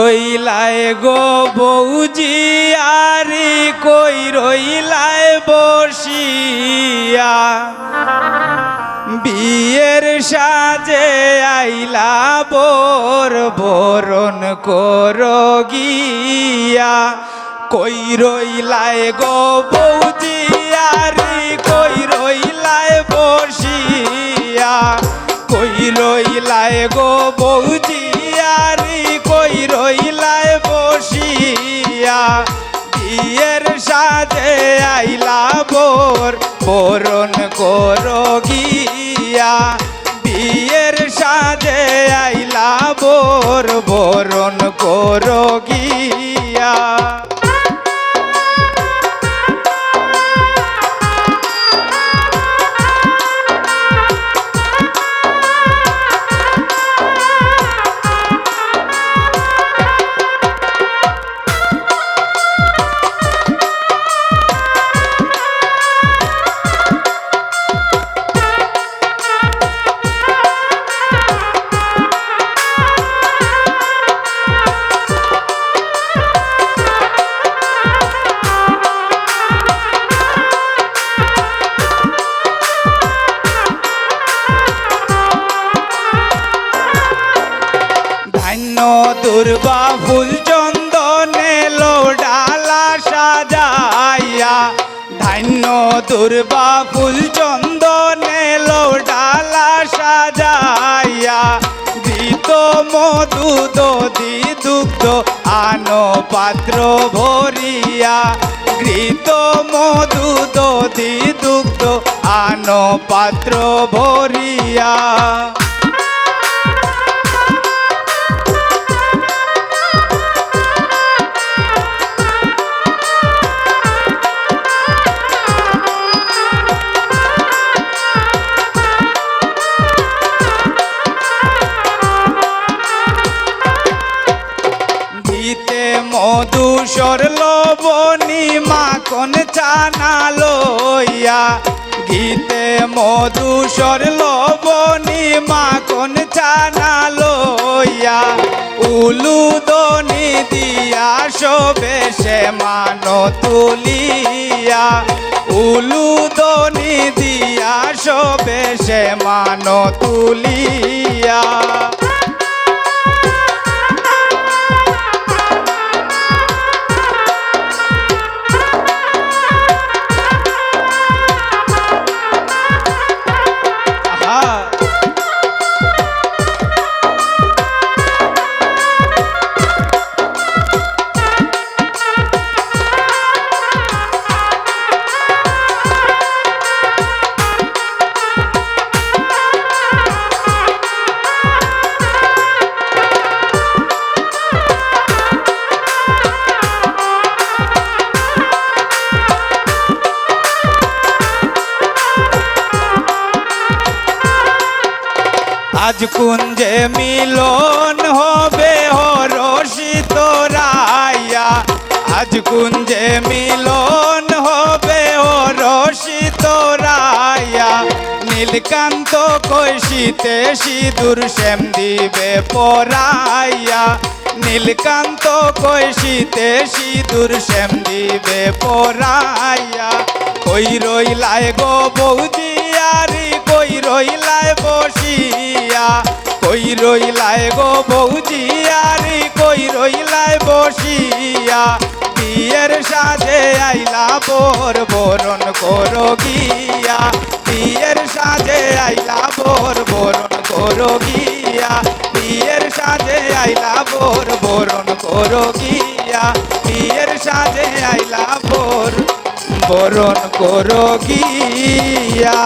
রইলায় গো বৌজি আরি কই রইলায় বসিয়া বিয়ের সাজে আইলা বোর বরণ করো গিয়া কই রইলায় গো বৌজি আরি কই রইলায় বসিয়া কই রইলায় গো বৌজি আরি কই রইলায় বসিয়া বিয়ের সাজে আইলা বোর বরণ করো গিয়া বিয়ের সাজে আইলা বোর বরণ করো গিয়া দুর্বা ফুল চন্দনে লো ডালা সাজাইয়া ধান্য দুর্বা ফুল চন্দনে লো ডালা সাজাইয়া দিত মধু দধি দুগ্ধ আনো পাত্র ভরিয়া ঘৃত মধু দধি দুগ্ধ আনো পাত্র ভরিয়া মধুসর লবণী মাখন চানা লইয়া গীতে মধুসর লবণী মাখন চানা লইয়া উলুদনি দিয়া শোবে সে মানো তুলিয়া উলুদনি দিয়া শোবে সে মানো তুলিয়া আজ কুঞ্জে মিলন হবে হরষিত রায়া আজ কুঞ্জে মিলন হবে হরষিত রায়া নীলকান্ত কৈশিতে সিঁদুর শ্যাম দিবে পরাইয়া নীলকান্ত কৈশিতে সিঁদুর শ্যাম দিবে পরাইয়া কই রইলায় গো বৌজি আরি কই রইলায় বসিয়া কই রইলায় গো বৌজি আরি কই রইলায় বসিয়া বিয়ের সাজে আইলা বোর বরণ করো গিয়া বিয়ের সাজে আইলা বোর বরণ করো গিয়া বিয়ের সাজে আইলা বোর বরণ করো গিয়া বিয়ের সাজে আইলা বোর বরণ করো গিয়া।